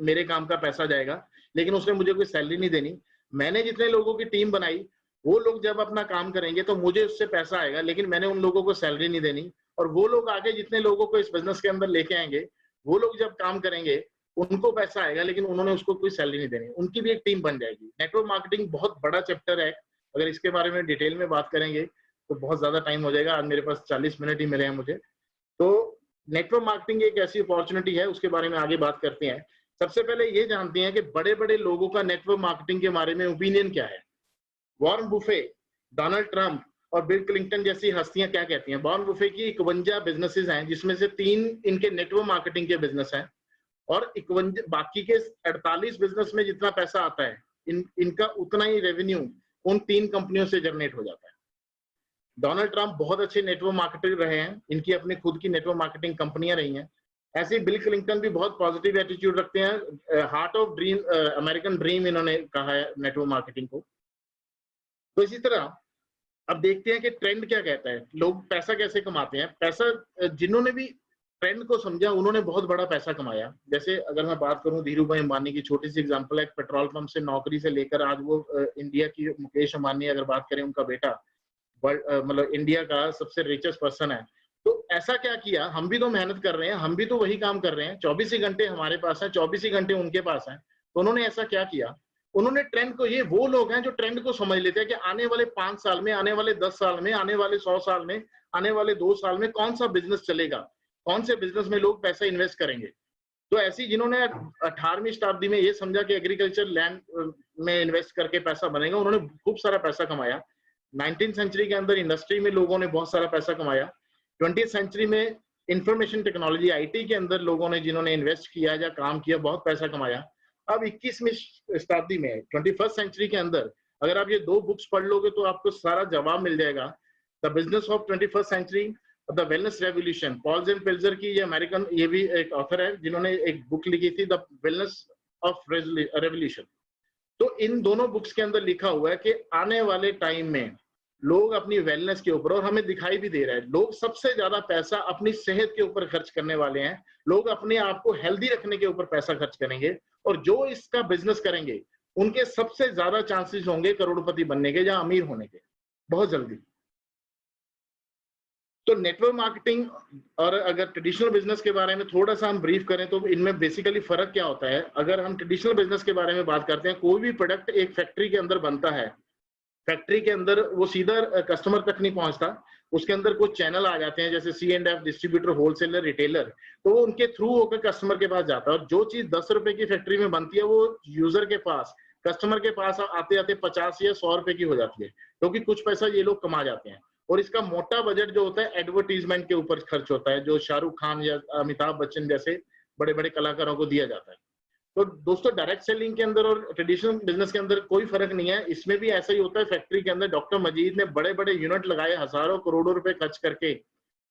मेरे काम का पैसा जाएगा, लेकिन उसने मुझे कोई सैलरी नहीं देनी। मैंने जितने लोगों की टीम बनाई वो लोग जब अपना काम करेंगे तो मुझे उससे पैसा आएगा, लेकिन मैंने उन लोगों को सैलरी नहीं देनी। और वो लोग आगे जितने लोगों को इस बिजनेस के अंदर लेके आएंगे वो लोग जब काम करेंगे उनको पैसा आएगा, लेकिन उन्होंने उसको कोई सैलरी नहीं देनी। उनकी भी एक टीम बन जाएगी। नेटवर्क मार्केटिंग बहुत बड़ा चैप्टर है, अगर इसके बारे में डिटेल में बात करेंगे तो बहुत ज्यादा टाइम हो जाएगा। आज मेरे पास 40 मिनट ही मिले हैं मुझे। तो नेटवर्क मार्केटिंग एक ऐसी अपॉर्चुनिटी है, उसके बारे में आगे बात करते हैं। सबसे पहले ये जानते हैं कि बड़े बड़े लोगों का नेटवर्क मार्केटिंग के बारे में ओपिनियन क्या है। वॉरेन बुफे, डोनाल्ड ट्रंप और बिल क्लिंटन जैसी हस्तियां क्या कहती हैं? वॉरेन बुफे की 51 बिजनेसेस हैं जिसमें से 3 इनके नेटवर्क मार्केटिंग के बिजनेस हैं और 51 बाकी के 48 बिजनेस में जितना पैसा आता है इनका उतना ही रेवेन्यू उन 3 कंपनियों से जनरेट हो जाता है। डोनाल्ड ट्रंप बहुत अच्छे नेटवर्क मार्केटर रहे हैं, इनकी अपनी खुद की नेटवर्क मार्केटिंग कंपनियां रही हैं। ऐसे बिल क्लिंटन भी बहुत पॉजिटिव एटीट्यूड रखते हैं। Heart of dream, American dream इन्होंने कहा है नेटवर्क मार्केटिंग को। तो इसी तरह अब देखते हैं कि ट्रेंड क्या कहता है, लोग पैसा कैसे कमाते हैं। पैसा जिन्होंने भी ट्रेंड को समझा उन्होंने बहुत बड़ा पैसा कमाया। जैसे अगर मैं बात करूं धीरू भाई अंबानी की, छोटी सी एग्जांपल है, पेट्रोल पंप से नौकरी से लेकर आज वो इंडिया की मुकेश अंबानी अगर बात करें, उनका बेटा मतलब इंडिया का सबसे रिचेस्ट पर्सन है। तो ऐसा क्या किया, हम भी तो मेहनत कर रहे हैं, हम भी तो वही काम कर रहे हैं, 24 ही घंटे हमारे पास है, 24 ही घंटे उनके पास है। तो उन्होंने ऐसा क्या किया, उन्होंने ट्रेंड को, ये वो लोग हैं जो ट्रेंड को समझ लेते हैं कि आने वाले 5 साल में, आने वाले 10 साल में, आने वाले 100 साल में, आने वाले 2 साल में कौन सा बिजनेस चलेगा, कौन से बिजनेस में लोग पैसा इन्वेस्ट करेंगे। तो ऐसी जिन्होंने 18वीं शताब्दी में ये समझा कि एग्रीकल्चर लैंड में इन्वेस्ट करके पैसा बनेगा, उन्होंने खूब सारा पैसा कमाया। 19th सेंचुरी के अंदर इंडस्ट्री में लोगों ने बहुत सारा पैसा कमाया। 20th सेंचुरी में इंफॉर्मेशन टेक्नोलॉजी आईटी के अंदर लोगों ने जिन्होंने इन्वेस्ट किया या काम किया, बहुत पैसा कमाया। अब 21वीं शताब्दी में 21st सेंचुरी के अंदर अगर आप ये 2 बुक्स पढ़ लोगे तो आपको सारा जवाब मिल जाएगा। The business of 21st century, the wellness revolution, Pauls and Pilzer की, ये अमेरिकन, ये भी एक ऑथर है जिन्होंने एक बुक लिखी थी द वेलनेस ऑफ रेवोल्यूशन। तो इन दोनों बुक्स के अंदर लिखा हुआ है कि आने वाले टाइम में लोग अपनी वेलनेस के ऊपर, और हमें दिखाई भी दे रहा है, लोग सबसे ज्यादा पैसा अपनी सेहत के ऊपर खर्च करने वाले हैं। लोग अपने आप को हेल्दी रखने के ऊपर पैसा खर्च करेंगे, और जो इसका बिजनेस करेंगे उनके सबसे ज्यादा चांसेस होंगे करोड़पति बनने के या अमीर होने के, बहुत जल्दी। तो नेटवर्क मार्केटिंग और अगर ट्रेडिशनल बिजनेस के बारे में थोड़ा सा हम ब्रीफ करें तो इनमें बेसिकली फर्क क्या होता है। अगर हम ट्रेडिशनल बिजनेस के बारे में बात करते हैं, कोई भी प्रोडक्ट एक फैक्ट्री के अंदर बनता है, फैक्ट्री के अंदर वो सीधा कस्टमर तक नहीं पहुंचता, उसके अंदर कुछ चैनल आ जाते हैं जैसे C&F, डिस्ट्रीब्यूटर, होलसेलर, रिटेलर, तो वो उनके थ्रू होकर कस्टमर के पास जाता है। और जो चीज 10 रुपए की फैक्ट्री में बनती है वो यूजर के पास, कस्टमर के पास आते आते 50 या 100 रुपए की हो जाती है, क्योंकि कुछ पैसा ये लोग कमा जाते हैं। और इसका मोटा बजट जो होता है एडवर्टीजमेंट के ऊपर खर्च होता है, जो शाहरुख खान या अमिताभ बच्चन जैसे बड़े बड़े कलाकारों को दिया जाता है। तो दोस्तों डायरेक्ट सेलिंग के अंदर और ट्रेडिशनल बिजनेस के अंदर कोई फर्क नहीं है, इसमें भी ऐसा ही होता है। फैक्ट्री के अंदर डॉक्टर मजीद ने बड़े बड़े यूनिट लगाए, हजारों करोड़ों रुपए खर्च करके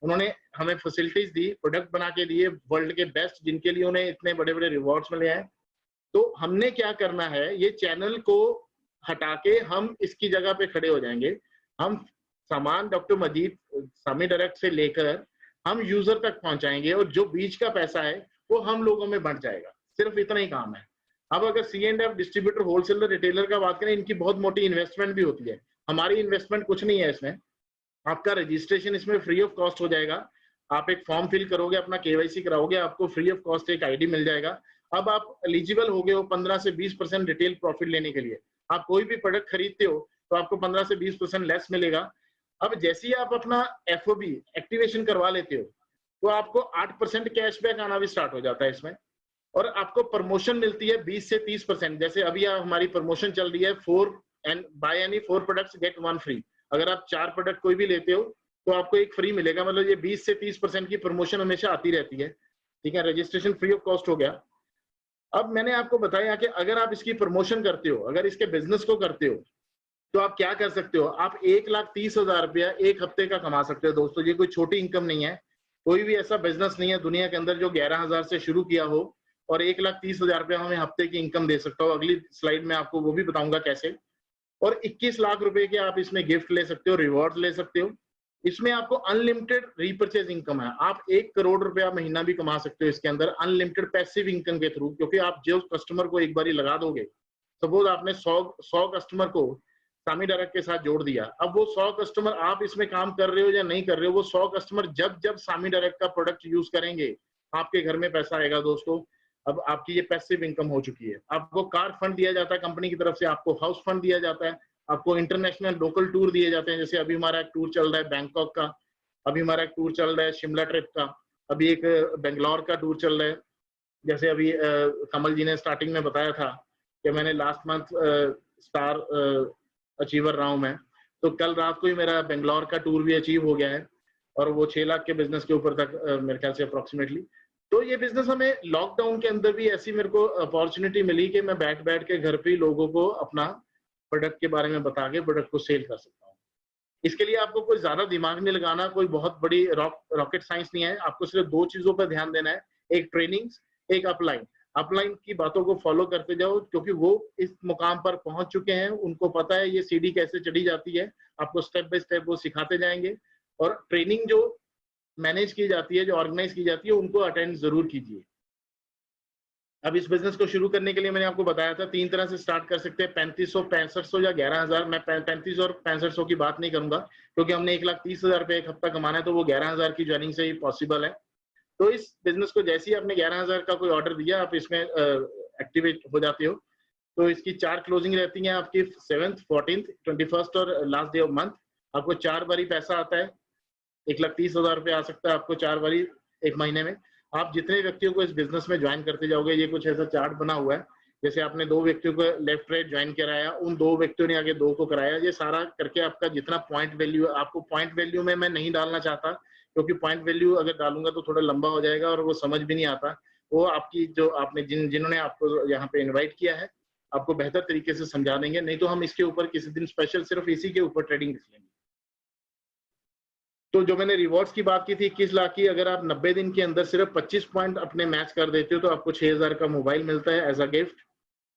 उन्होंने हमें फैसिलिटीज दी, प्रोडक्ट बना के दिए वर्ल्ड के बेस्ट, जिनके लिए उन्हें इतने बड़े बड़े रिवॉर्ड्स मिले हैं। तो हमने क्या करना है, ये चैनल को हटा के हम इसकी जगह पे खड़े हो जाएंगे। हम सामान डॉक्टर मजीद सामी डायरेक्ट से लेकर हम यूजर तक पहुंचाएंगे, और जो बीच का पैसा है वो हम लोगों में बढ़ जाएगा। सिर्फ इतना ही काम है। अब अगर C&F, डिस्ट्रीब्यूटर, होलसेलर, रिटेलर का बात करें, इनकी बहुत मोटी इन्वेस्टमेंट भी होती है। हमारी इन्वेस्टमेंट कुछ नहीं है इसमें, आपका रजिस्ट्रेशन इसमें फ्री ऑफ कॉस्ट हो जाएगा। आप एक फॉर्म फिल करोगे, अपना KYC कराओगे, आपको फ्री ऑफ कॉस्ट एक ID मिल जाएगा। अब आप एलिजिबल हो गए हो 15 से 20% रिटेल प्रॉफिट लेने के लिए। आप कोई भी प्रोडक्ट खरीदते हो तो आपको 15 से 20% लेस मिलेगा। अब जैसे ही आप अपना FOB एक्टिवेशन करवा लेते हो तो आपको 8% कैशबैक आना भी स्टार्ट हो जाता है इसमें, और आपको प्रमोशन मिलती है 20 से 30%। जैसे अभी हमारी प्रमोशन चल रही है 4 प्रोडक्ट्स गेट 1 फ्री। अगर आप 4 प्रोडक्ट कोई भी लेते हो तो आपको एक फ्री मिलेगा, मतलब ये 20 से 30% की प्रमोशन हमेशा आती रहती है। ठीक है, रजिस्ट्रेशन फ्री ऑफ कॉस्ट हो गया। अब मैंने आपको बताया कि अगर आप इसकी प्रमोशन करते हो, अगर इसके बिजनेस को करते हो, तो आप क्या कर सकते हो, आप 1,30,000 रुपया एक हफ्ते का कमा सकते हो। दोस्तों ये कोई छोटी इनकम नहीं है, कोई भी ऐसा बिजनेस नहीं है दुनिया के अंदर जो 11,000 से शुरू किया हो और 1,30,000 रुपया हमें हफ्ते की इनकम दे सकता हो। अगली स्लाइड में आपको वो भी बताऊंगा कैसे। और 21 लाख रुपए के आप इसमें गिफ्ट ले सकते हो, रिवॉर्ड ले सकते हो। इसमें आपको अनलिमिटेड रीपर्चेज इनकम है, आप 1 करोड़ रुपया महीना भी कमा सकते हो इसके अंदर अनलिमिटेड पैसिव इनकम के थ्रू, क्योंकि आप जो कस्टमर को एक बार लगा दोगे, सपोज आपने 100 कस्टमर को सामी डायरेक्ट के साथ जोड़ दिया, अब वो 100 कस्टमर आप इसमें काम कर रहे हो या नहीं कर रहे हो, वो 100 कस्टमर जब जब सामी डायरेक्ट का प्रोडक्ट यूज करेंगे आपके घर में पैसा आएगा। दोस्तों अब आपकी ये पैसिव इनकम हो चुकी है। आपको कार फंड दिया जाता है कंपनी की तरफ से, आपको हाउस फंड दिया जाता है, आपको इंटरनेशनल लोकल टूर दिए जाते हैं। जैसे अभी हमारा एक टूर चल रहा है बैंकॉक का, अभी हमारा एक टूर चल रहा है शिमला ट्रिप का, अभी एक बेंगलोर का टूर चल रहा है। जैसे अभी कमल जी ने स्टार्टिंग में बताया था कि मैंने लास्ट मंथ स्टार अचीवर रहा हूं मैं, तो कल रात को ही मेरा बेंगलोर का टूर भी अचीव हो गया है, और वो 6 लाख के बिजनेस के ऊपर तक मेरे ख्याल से अप्रोक्सीमेटली। तो ये बिजनेस हमें लॉकडाउन के अंदर भी ऐसी मेरे को अपॉर्चुनिटी मिली कि मैं बैठ बैठ के घर पे ही लोगों को अपना प्रोडक्ट के बारे में बता के प्रोडक्ट को सेल कर सकता हूँ। इसके लिए आपको कोई ज्यादा दिमाग नहीं लगाना, कोई बहुत बड़ी रॉकेट साइंस नहीं है। आपको सिर्फ 2 चीजों पर ध्यान देना है, एक ट्रेनिंग, एक अपलाइन। अपलाइन की बातों को फॉलो करते जाओ, क्योंकि वो इस मुकाम पर पहुंच चुके हैं, उनको पता है ये सीढ़ी कैसे चढ़ी जाती है। आपको स्टेप बाय स्टेप वो सिखाते जाएंगे। और ट्रेनिंग जो मैनेज की जाती है, जो ऑर्गेनाइज की जाती है, उनको अटेंड जरूर कीजिए। अब इस बिजनेस को शुरू करने के लिए मैंने आपको बताया था 3 तरह से स्टार्ट कर सकते हैं, 3500, 6500 या 11,000। मैं 35 और 6500 की बात नहीं करूंगा, क्योंकि हमने 1,30,000 रुपये एक हफ्ता कमाना है, तो वो 11,000 की ज्वाइनिंग से ही पॉसिबल है। तो इस बिजनेस को जैसे ही आपने 11,000 का कोई ऑर्डर दिया, आप इसमें एक्टिवेट हो जाते हो। तो इसकी 4 क्लोजिंग रहती हैं आपकी, 7th, 14th, 21st और लास्ट डे ऑफ मंथ। आपको 4 बारी पैसा आता है, 1,30,000 रुपये आ सकता है आपको 4 बारी एक महीने में। आप जितने व्यक्तियों को इस बिजनेस में ज्वाइन करते जाओगे, ये कुछ ऐसा चार्ट बना हुआ है, जैसे आपने 2 व्यक्तियों को लेफ्ट राइट ज्वाइन कराया, उन 2 व्यक्तियों ने आगे 2 को कराया, ये सारा करके आपका जितना पॉइंट वैल्यू, आपको पॉइंट वैल्यू में मैं नहीं डालना चाहता, क्योंकि पॉइंट वैल्यू अगर डालूंगा तो थोड़ा लंबा हो जाएगा और वो समझ भी नहीं आता। वो आपकी जो आपने जिन्होंने आपको यहाँ पे इन्वाइट किया है, आपको बेहतर तरीके से समझा देंगे, नहीं तो हम इसके ऊपर किसी दिन स्पेशल सिर्फ इसी के ऊपर ट्रेडिंग कर लेंगे। तो जो मैंने रिवॉर्ड्स की बात की थी 21 लाख की, अगर आप 90 दिन के अंदर सिर्फ 25 पॉइंट अपने मैच कर देते हो तो आपको 6000 का मोबाइल मिलता है एज अ गिफ्ट।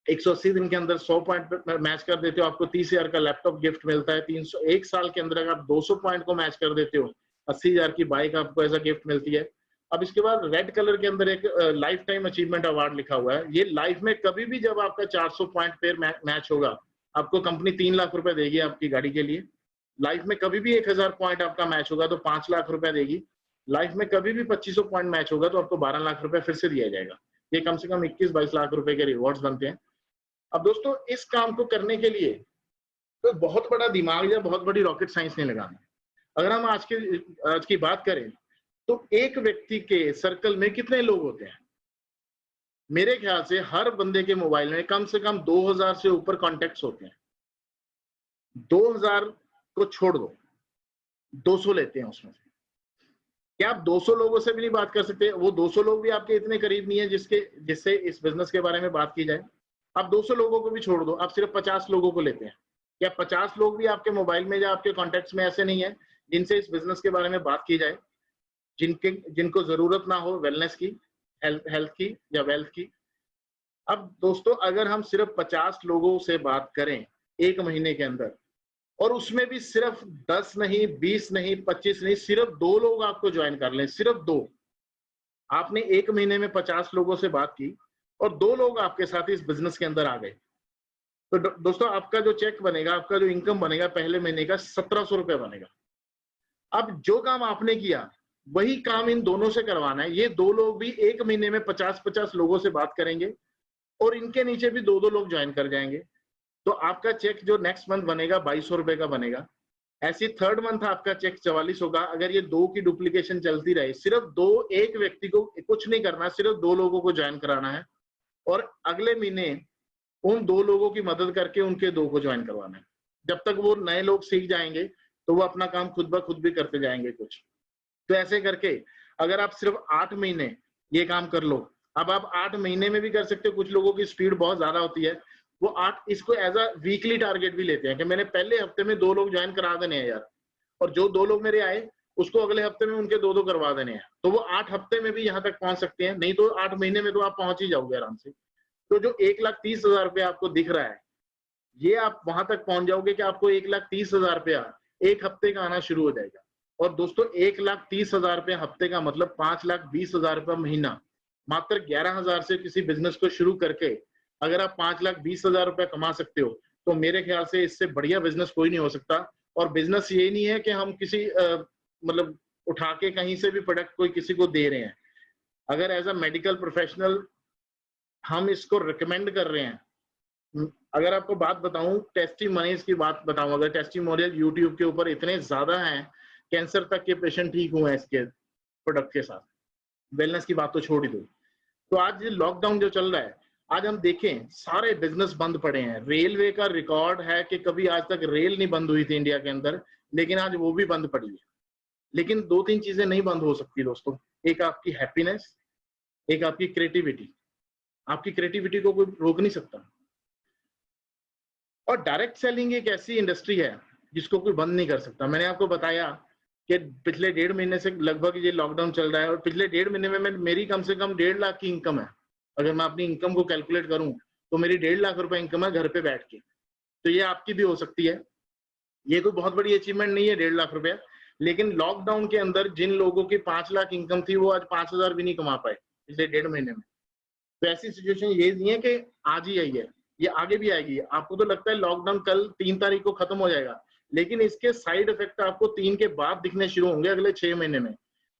180 दिन के अंदर 100 पॉइंट मैच कर देते हो, आपको 30,000 का लैपटॉप गिफ्ट मिलता है। 301 साल के अंदर अगर आप 200 पॉइंट को मैच कर देते हो, 80,000 की बाइक आपको एज अ गिफ्ट मिलती है। अब इसके बाद रेड कलर के अंदर एक लाइफ टाइम अचीवमेंट अवार्ड लिखा हुआ है। ये लाइफ में कभी भी जब आपका 400 पॉइंट पेयर मैच होगा, आपको कंपनी 3 लाख रुपए देगी आपकी गाड़ी के लिए। लाइफ में कभी भी 1000 पॉइंट आपका मैच होगा तो 5 लाख रुपए देगी। लाइफ में कभी भी 2500 पॉइंट मैच होगा तो आपको 12 लाख रुपए फिर से दिया जाएगा। ये कम से कम 21-22 लाख रुपए के रिवॉर्ड्स बनते हैं। अब दोस्तों, इस काम को करने के लिए तो बहुत बड़ा दिमाग या बहुत बड़ी रॉकेट साइंस नहीं लगाना। अगर हम आज की बात करें तो एक व्यक्ति के सर्कल में कितने लोग होते हैं? मेरे ख्याल से हर बंदे के मोबाइल में कम से कम 2000 से ऊपर कॉन्टेक्ट्स होते हैं। 2000 को छोड़ दो, 200 लेते हैं उसमें से। क्या आप 200 लोगों से भी नहीं बात कर सकते? वो 200 लोग भी आपके इतने करीब नहीं है जिससे इस बिजनेस के बारे में बात की जाए। आप 200 लोगों को भी छोड़ दो, आप सिर्फ 50 लोगों को लेते हैं। क्या 50 लोग भी आपके मोबाइल में या आपके कॉन्टेक्ट्स में ऐसे नहीं है जिनसे इस बिजनेस के बारे में बात की जाए, जिनको जरूरत ना हो वेलनेस की, हेल्थ की या वेल्थ की? अब दोस्तों, अगर हम सिर्फ 50 लोगों से बात करें एक महीने के अंदर, और उसमें भी सिर्फ 10 नहीं, 20 नहीं, 25 नहीं, सिर्फ 2 लोग आपको ज्वाइन कर लें, सिर्फ 2। आपने एक महीने में 50 लोगों से बात की और 2 लोग आपके साथ इस बिजनेस के अंदर आ गए, तो दोस्तों आपका जो चेक बनेगा, आपका जो इनकम बनेगा पहले महीने का 1700 रुपए बनेगा। अब जो काम आपने किया वही काम इन दोनों से करवाना है। ये 2 लोग भी एक महीने में 50-50 लोगों से बात करेंगे और इनके नीचे भी 2-2 लोग ज्वाइन कर जाएंगे। तो आपका चेक जो नेक्स्ट मंथ बनेगा 2200 रुपए का बनेगा। ऐसे थर्ड मंथ आपका चेक 44 होगा। अगर ये 2 की डुप्लीकेशन चलती रहे, सिर्फ 2, एक व्यक्ति को कुछ नहीं करना, सिर्फ 2 लोगों को ज्वाइन कराना है और अगले महीने उन 2 लोगों की मदद करके उनके 2 को ज्वाइन करवाना है। जब तक वो नए लोग सीख जाएंगे तो वो अपना काम खुद ब खुद भी करते जाएंगे कुछ। तो ऐसे करके अगर आप सिर्फ 8 महीने ये काम कर लो, अब आप 8 महीने में भी कर सकते हो। कुछ लोगों की स्पीड बहुत ज्यादा होती है, वो 8 इसको एज अ वीकली टारगेट भी लेते हैं कि मैंने पहले हफ्ते में 2 लोग ज्वाइन करा देने हैं यार, और जो 2 लोग मेरे आए उसको अगले हफ्ते में उनके 2-2 करवा देने हैं। तो वो 8 हफ्ते में भी यहाँ तक पहुंच सकते हैं, नहीं तो 8 महीने में तो आप पहुंच ही जाओगे आराम से। तो जो 1,30,000 रुपया आपको दिख रहा है, ये आप वहां तक पहुंच जाओगे कि आपको 1,30,000 रुपया एक हफ्ते का आना शुरू हो जाएगा। और दोस्तों 1,30,000 रुपये हफ्ते का मतलब 5,20,000 रुपया महीना। मात्र 11,000 से किसी बिजनेस को शुरू करके अगर आप 5,20,000 रुपया कमा सकते हो तो मेरे ख्याल से इससे बढ़िया बिजनेस कोई नहीं हो सकता। और बिजनेस ये नहीं है कि हम किसी मतलब उठा के कहीं से भी प्रोडक्ट कोई किसी को दे रहे हैं। अगर एज अ मेडिकल प्रोफेशनल हम इसको रिकमेंड कर रहे हैं। अगर आपको बात बताऊं, टेस्टिमोनियल्स की बात बताऊं, अगर टेस्टिमोनियल यूट्यूब के ऊपर इतने ज्यादा हैं, कैंसर तक के पेशेंट ठीक हुए हैं इसके प्रोडक्ट के साथ, वेलनेस की बात तो छोड़ ही दो। तो आज लॉकडाउन जो चल रहा है, आज हम देखें सारे बिजनेस बंद पड़े हैं। रेलवे का रिकॉर्ड है कि कभी आज तक रेल नहीं बंद हुई थी इंडिया के अंदर, लेकिन आज वो भी बंद पड़ी है। लेकिन 2-3 चीजें नहीं बंद हो सकती दोस्तों, एक आपकी हैप्पीनेस, एक आपकी क्रिएटिविटी। आपकी क्रिएटिविटी को कोई रोक नहीं सकता। और डायरेक्ट सेलिंग एक ऐसी इंडस्ट्री है जिसको कोई बंद नहीं कर सकता। मैंने आपको बताया कि पिछले 1.5 महीने से लगभग ये लॉकडाउन चल रहा है और पिछले 1.5 महीने में मेरी कम से कम 1.5 लाख की इनकम है। अगर मैं अपनी इनकम को कैलकुलेट करूं तो मेरी 1.5 लाख रुपए इनकम है घर पे बैठ के। तो ये आपकी भी हो सकती है। ये कोई बहुत बड़ी अचीवमेंट नहीं है 1.5 लाख रुपया, लेकिन लॉकडाउन के अंदर जिन लोगों की 5 लाख इनकम थी वो आज 5,000 भी नहीं कमा पाए पिछले 1.5 महीने में। तो ऐसी सिचुएशन ये नहीं है कि आज ही आई है, ये आगे भी आएगी। आपको तो लगता है लॉकडाउन कल 3 तारीख को खत्म हो जाएगा, लेकिन इसके साइड इफेक्ट आपको 3 के बाद दिखने शुरू होंगे अगले 6 महीने में।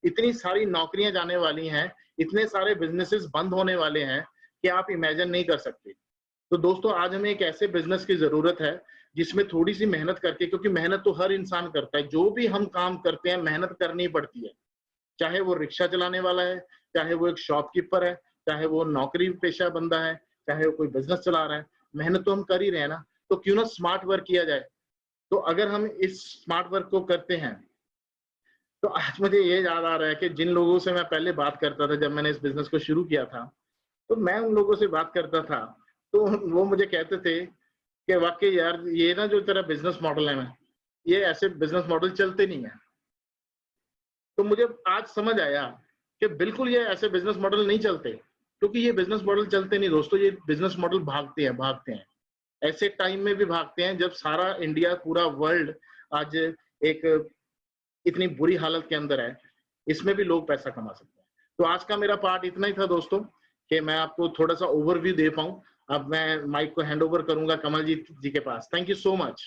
इतनी सारी नौकरियां जाने वाली हैं, इतने सारे बिजनेसेस बंद होने वाले हैं कि आप इमेजिन नहीं कर सकते। तो दोस्तों आज हमें एक ऐसे बिजनेस की जरूरत है जिसमें थोड़ी सी मेहनत करके, क्योंकि मेहनत तो हर इंसान करता है, जो भी हम काम करते हैं मेहनत करनी पड़ती है। चाहे वो रिक्शा चलाने वाला है, चाहे वो एक शॉपकीपर है, चाहे वो नौकरी पेशा बंदा है, चाहे वो कोई बिजनेस चला रहा है, मेहनत तो हम कर ही रहे हैं ना, तो क्यों ना स्मार्ट वर्क किया जाए। तो अगर हम इस स्मार्ट वर्क को करते हैं, तो आज मुझे ये याद आ रहा है कि जिन लोगों से मैं पहले बात करता था जब मैंने इस बिजनेस को शुरू किया था, तो मैं उन लोगों से बात करता था, तो वो मुझे कहते थे कि वाकई यार ये ना जो तेरा बिजनेस मॉडल है ना, ये ऐसे बिजनेस मॉडल चलते नहीं है। तो मुझे आज समझ आया कि बिल्कुल ये ऐसे बिजनेस मॉडल नहीं चलते, क्योंकि ये बिजनेस मॉडल चलते नहीं दोस्तों, ये बिजनेस मॉडल भागते हैं। ऐसे टाइम में भी भागते हैं जब सारा इंडिया, पूरा वर्ल्ड आज एक इतनी बुरी हालत के अंदर है, इसमें भी लोग पैसा कमा सकते हैं। तो आज का मेरा पार्ट इतना ही था दोस्तों, कि मैं आपको थोड़ा सा ओवरव्यू दे पाऊं। अब मैं माइक को हैंड ओवर करूंगा कमल जी के पास। Thank you so much.